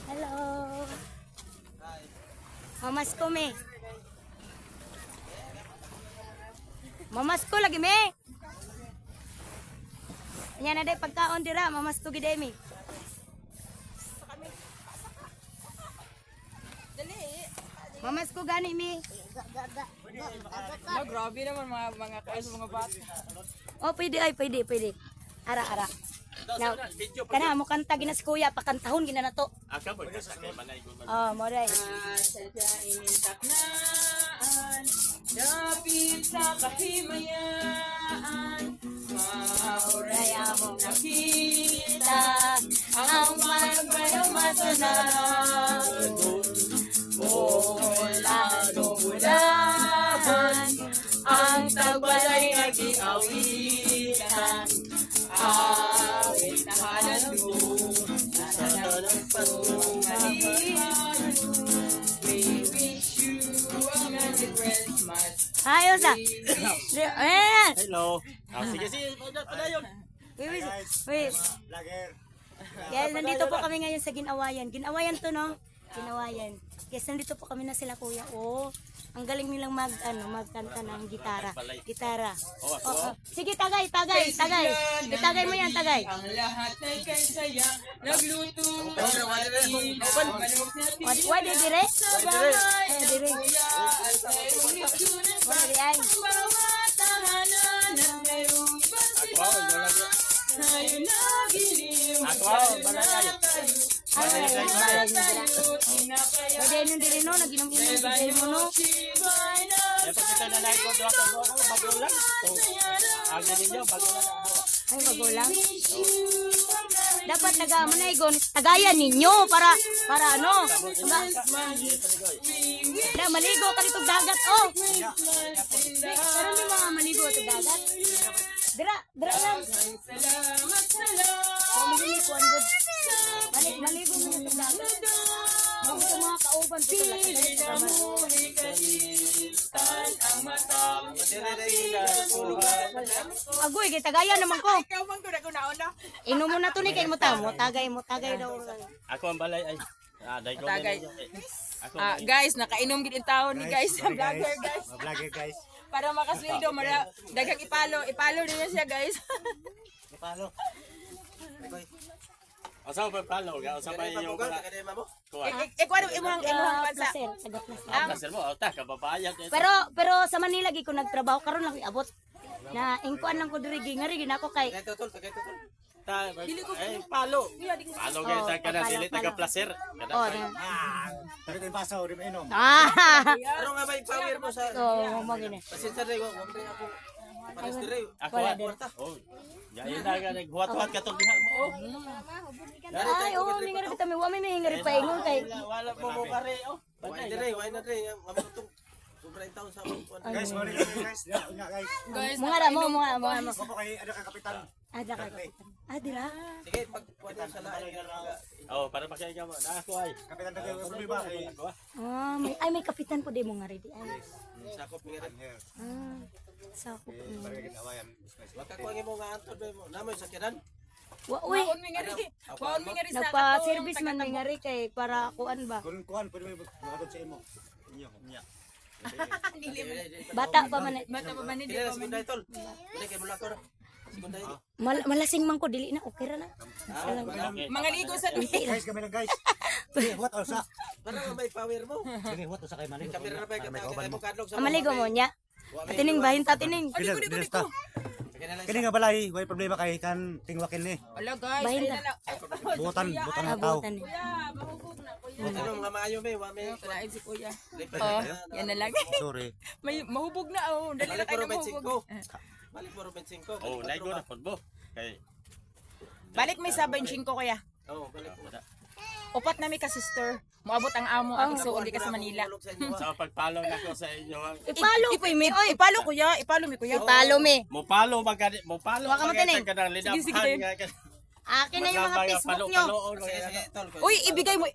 Hello. Mamas ko me. Mamas ko lagi me. Nya na day pagkaon dira, mamas ko gid mi. Mamas ko gani mi. Grabe naman mga kaya sa mga bata. Oh, pwede ay, pwede. Ara. Now, kana mo kanta gina si kuya, pakantahon gina na to. Aka mo kanta kay manay ko. Oh, mo day. Sadya inintaknaan, dapit sa kahimayaan, mauray akong nakita, ang magbayang masanag. Ulahan, ang tagbalay na giawitan, awit na halalo, nasa ng pagmamalihan. We wish you a Merry Christmas. Ayos ah. Ayan. Hello. Sige, padayon. Wait. Guys, nandito po kami ngayon sa Ginawayan. Ginawayan to, no? Ginawayan. Guys, nandito po kami na sila kuya. Oh, ang galing nilang magkanta ng gitara. Oh. Sige, tagay. Itagay mo yan, tagay. Ang lahat ay kay saya, nagluto. Wadi dire? Sa bahay ng Dire. kuya, at mayroong nagsunan pa. Wadi ay. Bawat tahanan na mayroong basihan, tayo nagiliw. Wadi nun dire no, naginom-inom dire mo no. Ay, magulang. Dapat nagamanaygon, tagayan ninyo para ano? Na maligo ka dito dagat oh. Karon ni mga maligo sa dagat. Dira lang. Maligo mo sa dagat. Mga mga kauban sa Agoy, kay tagayan naman ko. Ikaw man ko na ko nauna. Inom mo na to ni kay mo tagay daw. Ako ang balay ay. Dai ko. Tagay. Ako. Guys, nakainom gid ang tao ni guys, ang vlogger guys. Vlogger guys. Para makaswido, daghang ipalo din siya guys. Palo. Asa pa palo, asa pa iyo pala. Kuha. Ikaw imong bansa. Placer, taga placer. Placer mo, ta kababayan. Pero sa Manila gi ko nagtrabaho karon lang abot na ingkuan lang ko diri ngari ginako kay Ta palo. Palo gyud sa kana dili taga placer. oh na. Pero kay pasaw rin inom. Ano nga ba yung power mo sa... So mo gini. Pasensya rin, wag mo ako. Pares dire. Ako Wala din. din. Oh. Yain na ka naghuwat-huwat ka tong diha mo. Oh. Ay oh mi ngari bitaw mi wa mi ngari pa ingon kay Wala mo mo kare oh. Why na dire. Mamutong. Sobrang taon sa mga... Guys, morning guys. Nga guys. Guys, mga ra mo. Mo kay ada ka kapitan. Ada ka. Dira. Sige, pagkuha sa lahat. Oh, para makaya ka mo. Ako ay. Kapitan tayo sa ba kay May kapitan po di mo ngari di ay. Sakop nga rin. Sakop. Ginawayan. Wag ka kuha mo nga antod mo. Namoy sakyanan. Wa uy. waon mi ngari sa Nagpa-service man may ngari kay para kuan ba. Kuan pwede mo makatod sa imo. Inyo, niya. Bata pa man. Bata pa man Dili hindi na pa man. segunda itol. Dili kay mula ko. Segunda ito. Malasing man ko dili na okay ra na. Mga ligo sa dumi. Guys, kami lang guys. What usa? Para may power mo. Sige, what usa kay manin? Kamera na pa kay mo kadlok sa... Maligo mo nya. Tining bahin ta tining. Dilista. Kini nga balay, way problema kay kan tingwakin ni. Wala guys, Bahin ay ta. na lang. Butan ang tao. Abutan ni. Kuya, mahubog na kuya. Ano nga maayo may wa may... Tulain si kuya. Lipat Oh, na. yan na lang. Sorry. May mahubog na oh. Dali na Balik kayo mo na Robin mahubog. 5. Balik mo Robin 5. Oh, naigo na pud mo. Kay Balik may 7-5 kuya. Oo, balik mo. Upat na may ka sister. Moabot ang amo ang suod di ka sa Manila. sa pagpalo na ko sa inyo. Ipalo Ipoy mi. Oy, ipalo kuya, ipalo mi kuya. Ipalo mi. Mo palo magani, mo palo Waka mo tining. kanang Sige, sige, linapan tayo. nga. Akin na yung mga Facebook nyo. Sige, sige, tol. Uy,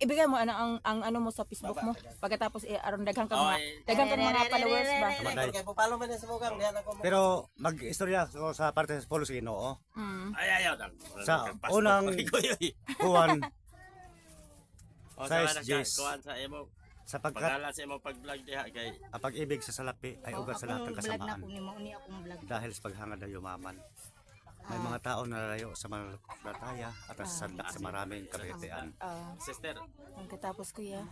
ibigay mo ang ano mo sa Facebook mo. Pagkatapos aron daghang ka mga followers ba. Kaya po palo man sa mugang diyan ako. Pero mag-istorya so, sa parte sa policy Ginoo. Mm. Ay ayaw nang. Sa unang kuan O Size sa J's. kuan sa imo. Sapagkat Pagdala sa imo pag-vlog diha kay ang pag-ibig sa salapi ay ugat sa lahat ng vlog na kasamaan. ako ni Mauni akong vlog. Dahil sa paghangad na yumaman. May mga tao na lalayo sa malaklataya at nasasandak sa maraming kabihatian. sister. Ang katapos kuya.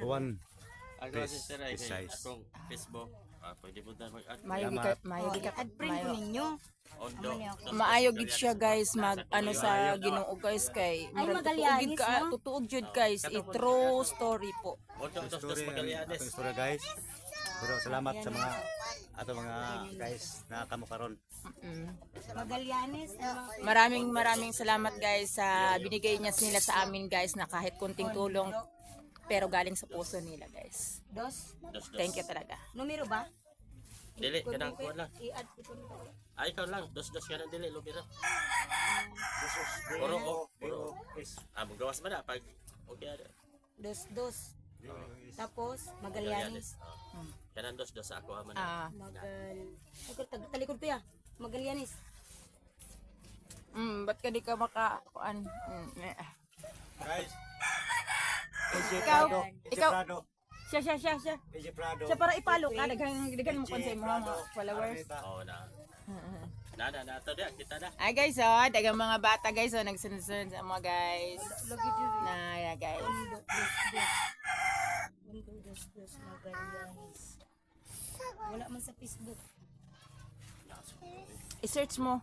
Juan, Ako Peace, sister ay peace kay size. akong Facebook. Pwede po tayo mag-add. Mayo gi ka Add friend ko ninyo. Ondo. maayo gid siya guys mag ano sa Ginoo guys kay murag Magallanes, tutuog ka no? tutuog jud guys true story po. Ondo dos story, Magallanes. atong istorya guys. Pero salamat sa mga ato mga guys na kamo karon. Magallanes. Maraming salamat guys sa binigay niya nila sa amin guys na kahit kunting tulong pero galing sa puso nila guys. Dos. Thank you talaga. Numero ba? Dili kanang kuan lang. I-add ko po. Ay ikaw lang dos ka na dili lubira. Puro. Magawas ba na pag okay ada. Dos. Tapos Magallanes. Kanan dos sa ako man. Talikod ko ya. Magallanes. Ba't ka di ka maka kuan? Guys, Ikaw, ikaw, Prado. siya. AJ Prado. Siya para ipalo ka, daghan mo kon sa imo mga followers. Oo na. Na to dia kita na. Ay guys, dagang mga bata guys, nagsunod-sunod sa mga guys. Na, yeah, guys. Dos Magallanes. Wala man sa Facebook. I-search mo.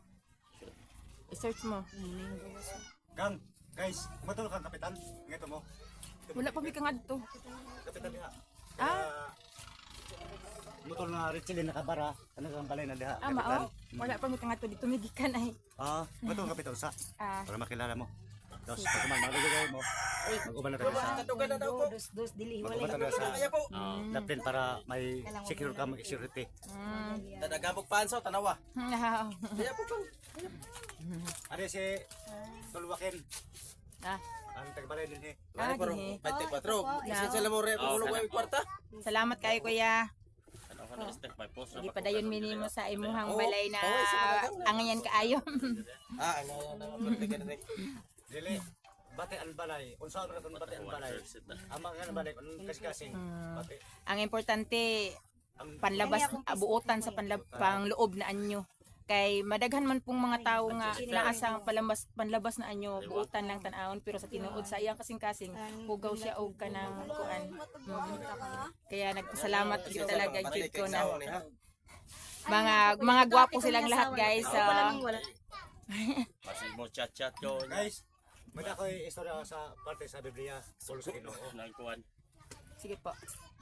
Gang, guys, matulog kang kapitan. Ngito mo. Wala pa mi kang adto. Kapitan diha. Motor na Richelin nakabara, kanang balay na diha. Mao. Wala pa mi kang adto dito migikan ay. Matulog kapitan sa. Ah. Para makilala mo. Dos, pagkuman, magagay mo. Mag-uban na tayo sa. Dos dili Mag-uban wala. na tayo sa. Lapin para may secure ka, may security. Tadagamog panso, tanawa. Kaya po kang. Ano si Tulwakin? Ang tagabalay din eh. Ano pero gini. 24. Isa mo re ulo ko kwarta. Salamat kayo kuya. Ano ka na step by post. Sige padayon minimo sa imuhang balay na angayan kaayo. Ano Dili, bate ang balay. Unsa ra kun bate ang balay? Ang mga balay kun kasi bate. Ang importante panlabas buotan sa pangloob na anyo. Kay madaghan man pong mga tao nga naa sa panlabas na anyo buotan lang tan-awon pero sa tinuod sa iyang kasing-kasing hugaw siya og kanang kuan. Kaya nagpasalamat gyud talaga gyud ko na mga gwapo silang lahat guys. Kasi mo chat ko. Guys, may ako'y istorya sa parte sa Biblia, sulod sa Ginoo. Nagkuan. Sige po.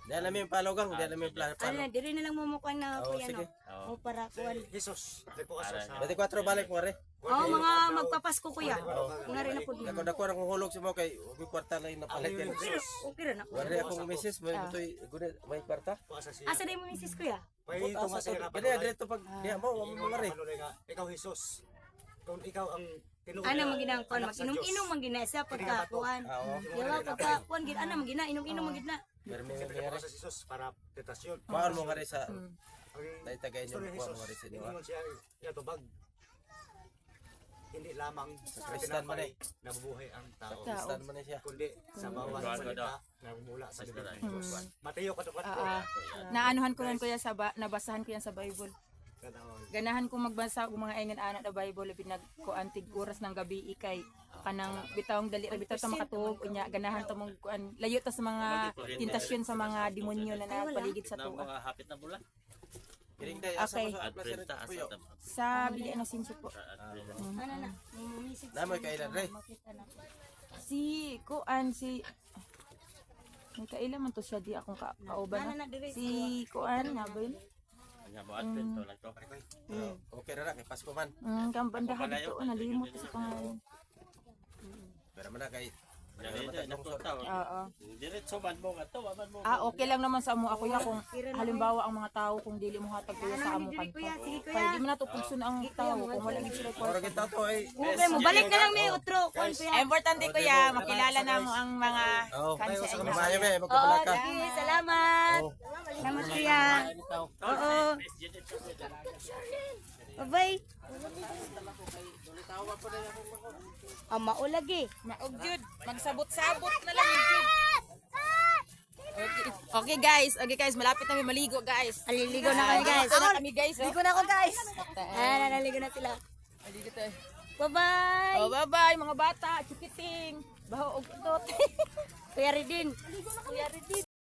Diyan namin palogang, diyan namin plano. Ano, diri na lang mumukuan na kuya no. O para kuan. Jesus, nagpukas sa 24 balik mo re. Mga magpapasko kuya. Nga rin ako din. Ako na kung hulog si mo kay ubi kwarta lang na palit. Okay ra na. Wala akong misis, may butoy gud may kwarta. pukas siya. Asa na mo misis kuya? May tunga sa ira Kaya diretso pag diha mo mo re. Ikaw Jesus. Kung ikaw ang tinuod. Ana maginang kuan, mag-inom-inom man gina sa pagkakuan. Yawa pagkakuan gid ana magina inom-inom man gid na. Pero may Siyempre nangyari. sa Jesus para tentasyon. Kuhaan mo nga rin sa Ang dahil tagay niyo, istorya ni kuhaan Jesus, mo nga rin sa inyo. ingon siya yatubag. Hindi lamang sa Kristan man tinapay nabubuhay ang tao. Kristan man siya. Kundi sa bawat salita na mula sa Biblia. Mateo katukat ko. Naanuhan ko yan kuya nabasahan ko yan sa Bible. Ganahan kong magbasa og mga ingon ana da Bible labi nagkuantig oras ng gabi ikay kanang bitawng dali ra bitaw ta makatuog unya ganahan ta mong kuan layo ta sa mga tentasyon sa mga demonyo na napaligid sa Nang tuwa. mga hapit na bulan. Kiring day asa Okay. mo sa placer Adventa puyo. asa tama. Sa Bilian na sinso po. Ana na. Mumisig. Namoy kailan re. Makita na. Si may kailan man to siya di akong kauban Ana na. na dire. Si kuan nga ba yun? Anya mo advento lang to. Okay ra kay Pasko man. Kambandahan to nalimot ko sa pangalan. Pero man kay Oo. Diretso man mo nga to, man mo. Okay lang naman sa amo ako ya kung halimbawa ang mga tao kung dili mo hatag kuya sa amo kanto. Kaya di mo na to pugsun ang tao kung wala gid sila ora kita to ay. Okay, mo balik na lang ni utro. Kuan kuya. Importante kuya makilala na mo ang mga kansa. Kamayo me Oh, magkabalak ka. sige, salamat. Salamat kuya. Oo. Bye. Ama ulagi. Maog jud, magsabot-sabot na lang jud. Okay guys, malapit na maligo guys. Aliligo na kami guys. Ako na kami guys. Ligo na ako guys. Naligo na sila. Maligo tayo. Bye-bye. Oh, bye-bye mga bata, chikiting. Baho og utot. Kuya Redin. Kuya Redin.